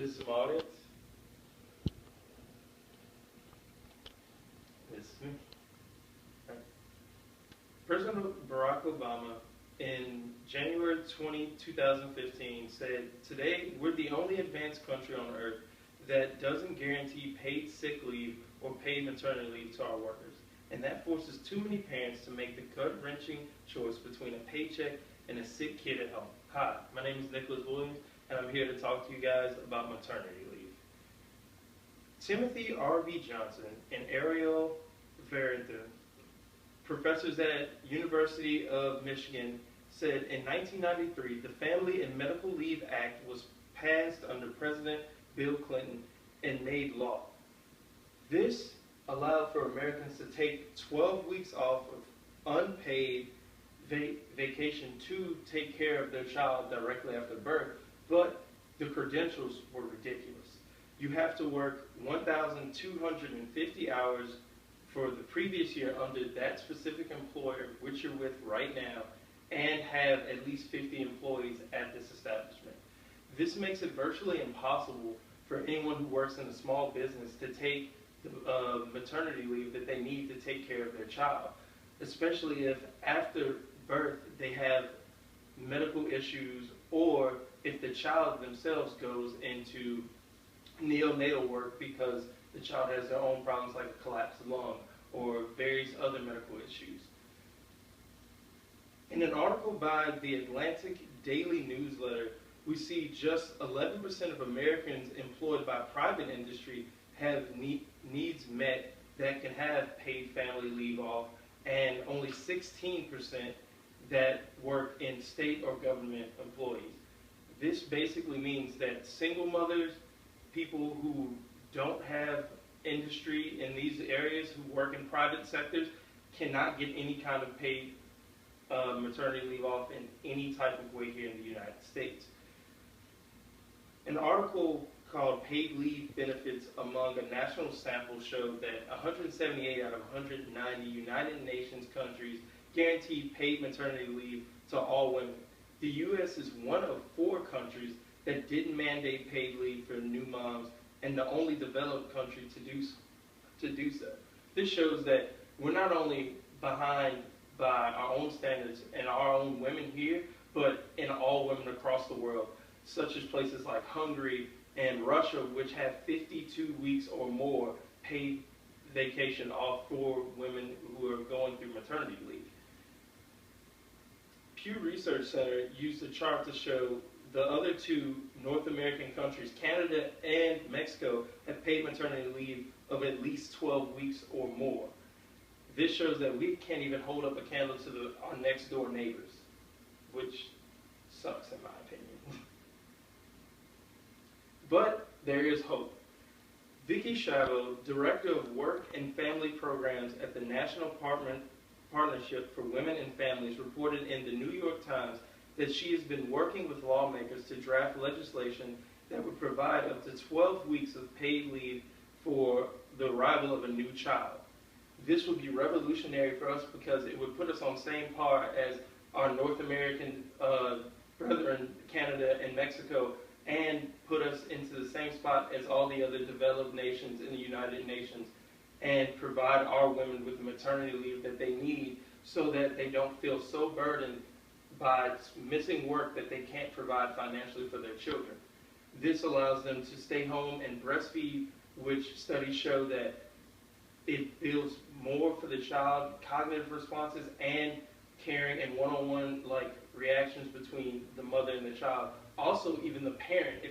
Is some audience? This is me. Right. President Barack Obama in January 2015 said, "Today, we're the only advanced country on earth that doesn't guarantee paid sick leave or paid maternity leave to our workers. And that forces too many parents to make the gut-wrenching choice between a paycheck and a sick kid at home." Hi, my name is Nicholas Williams, and I'm here to talk to you guys about maternity leave. Timothy R.V. Johnson and Ariel Verinthen, professors at University of Michigan, said in 1993 the Family and Medical Leave Act was passed under President Bill Clinton and made law. This allowed for Americans to take 12 weeks off of unpaid vacation to take care of their child directly after birth, but the credentials were ridiculous. You have to work 1,250 hours for the previous year under that specific employer, which you're with right now, and have at least 50 employees at this establishment. This makes it virtually impossible for anyone who works in a small business to take the maternity leave that they need to take care of their child, especially if after birth they have medical issues, or if the child themselves goes into neonatal work because the child has their own problems like a collapsed lung or various other medical issues. In an article by the Atlantic Daily Newsletter, we see just 11% of Americans employed by private industry have needs met that can have paid family leave off, and only 16% that work in state or government employees. This basically means that single mothers, people who don't have industry in these areas, who work in private sectors, cannot get any kind of paid maternity leave off in any type of way here in the United States. An article called Paid Leave Benefits Among a National Sample showed that 178 out of 190 United Nations countries guaranteed paid maternity leave to all women. The U.S. is one of 4 countries that didn't mandate paid leave for new moms, and the only developed country to do so. This shows that we're not only behind by our own standards and our own women here, but in all women across the world, such as places like Hungary and Russia, which have 52 weeks or more paid vacation off for women who are going through maternity leave. Pew Research Center used a chart to show the other 2 North American countries, Canada and Mexico, have paid maternity leave of at least 12 weeks or more. This shows that we can't even hold up a candle to our next door neighbors, which sucks in my opinion. But there is hope. Vicki Shavo, Director of Work and Family Programs at the National Partnership for Women and Families, reported in the New York Times that she has been working with lawmakers to draft legislation that would provide up to 12 weeks of paid leave for the arrival of a new child. This would be revolutionary for us because it would put us on the same par as our North American brethren, Canada and Mexico, and put us into the same spot as all the other developed nations in the United Nations, and provide our women with the maternity leave that they need so that they don't feel so burdened by missing work that they can't provide financially for their children. This allows them to stay home and breastfeed, which studies show that it builds more for the child, cognitive responses, and caring and one-on-one like reactions between the mother and the child. Also, even the parent,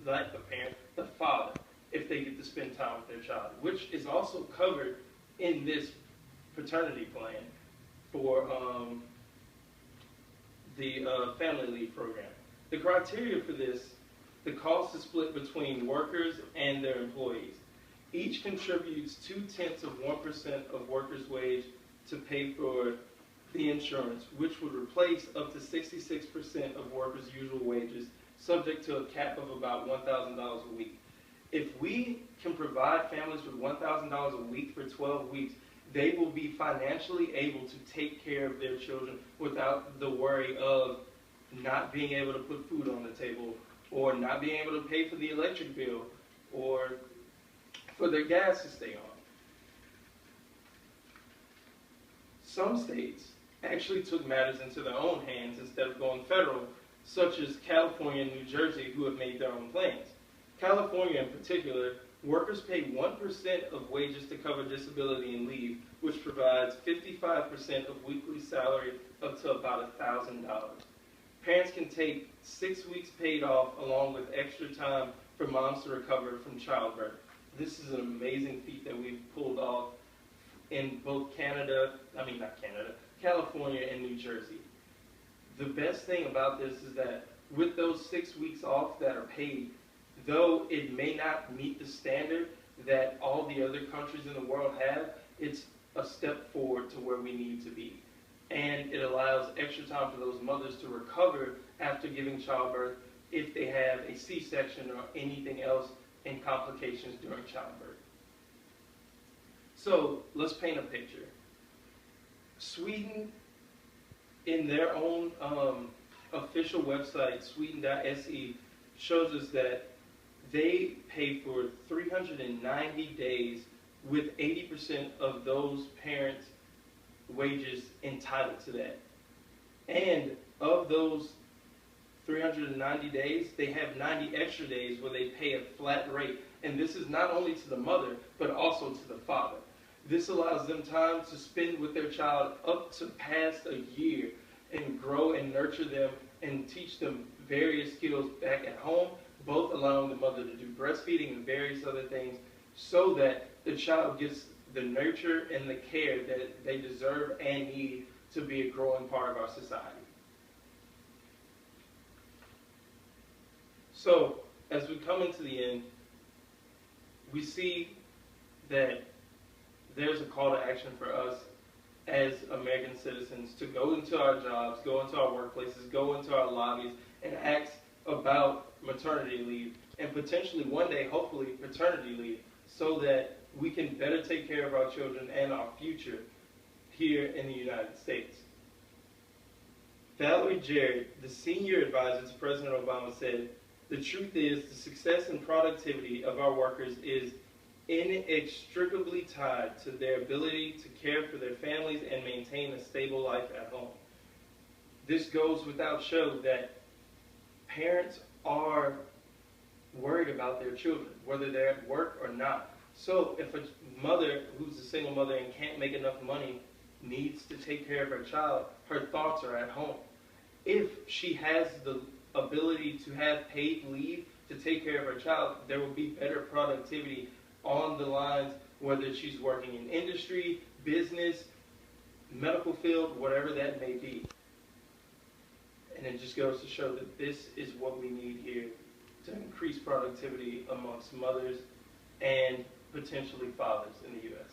the father, if they get to spend time with their child, which is also covered in this paternity plan for the family leave program. The criteria for this, the cost is split between workers and their employees. Each contributes 0.2% of workers' wage to pay for the insurance, which would replace up to 66% of workers' usual wages, subject to a cap of about $1,000 a week. If we can provide families with $1,000 a week for 12 weeks, they will be financially able to take care of their children without the worry of not being able to put food on the table or not being able to pay for the electric bill, or for their gas to stay on. Some states actually took matters into their own hands instead of going federal, such as California and New Jersey, who have made their own plans. California in particular, workers pay 1% of wages to cover disability and leave, which provides 55% of weekly salary up to about $1,000. Parents can take 6 weeks paid off along with extra time for moms to recover from childbirth. This is an amazing feat that we've pulled off in both California and New Jersey. The best thing about this is that with those 6 weeks off that are paid, though it may not meet the standard that all the other countries in the world have, it's a step forward to where we need to be. And it allows extra time for those mothers to recover after giving childbirth if they have a C-section or anything else in complications during childbirth. So let's paint a picture. Sweden, in their own official website, sweden.se, shows us that they pay for 390 days with 80% of those parents' wages entitled to that. And of those 390 days, they have 90 extra days where they pay a flat rate. And this is not only to the mother, but also to the father. This allows them time to spend with their child up to past a year and grow and nurture them and teach them various skills back at home, both allowing the mother to do breastfeeding and various other things so that the child gets the nurture and the care that they deserve and need to be a growing part of our society. So, as we come into the end, we see that there's a call to action for us as American citizens to go into our jobs, go into our workplaces, go into our lobbies, and ask about maternity leave, and potentially one day, hopefully, paternity leave, so that we can better take care of our children and our future here in the United States. Valerie Jarrett, the senior advisor to President Obama, said, "The truth is, the success and productivity of our workers is inextricably tied to their ability to care for their families and maintain a stable life at home." This goes without show that parents are worried about their children, whether they're at work or not. So if a mother who's a single mother and can't make enough money needs to take care of her child, her thoughts are at home. If she has the ability to have paid leave to take care of her child, there will be better productivity on the lines, whether she's working in industry, business, medical field, whatever that may be. And it just goes to show that this is what we need here to increase productivity amongst mothers and potentially fathers in the U.S.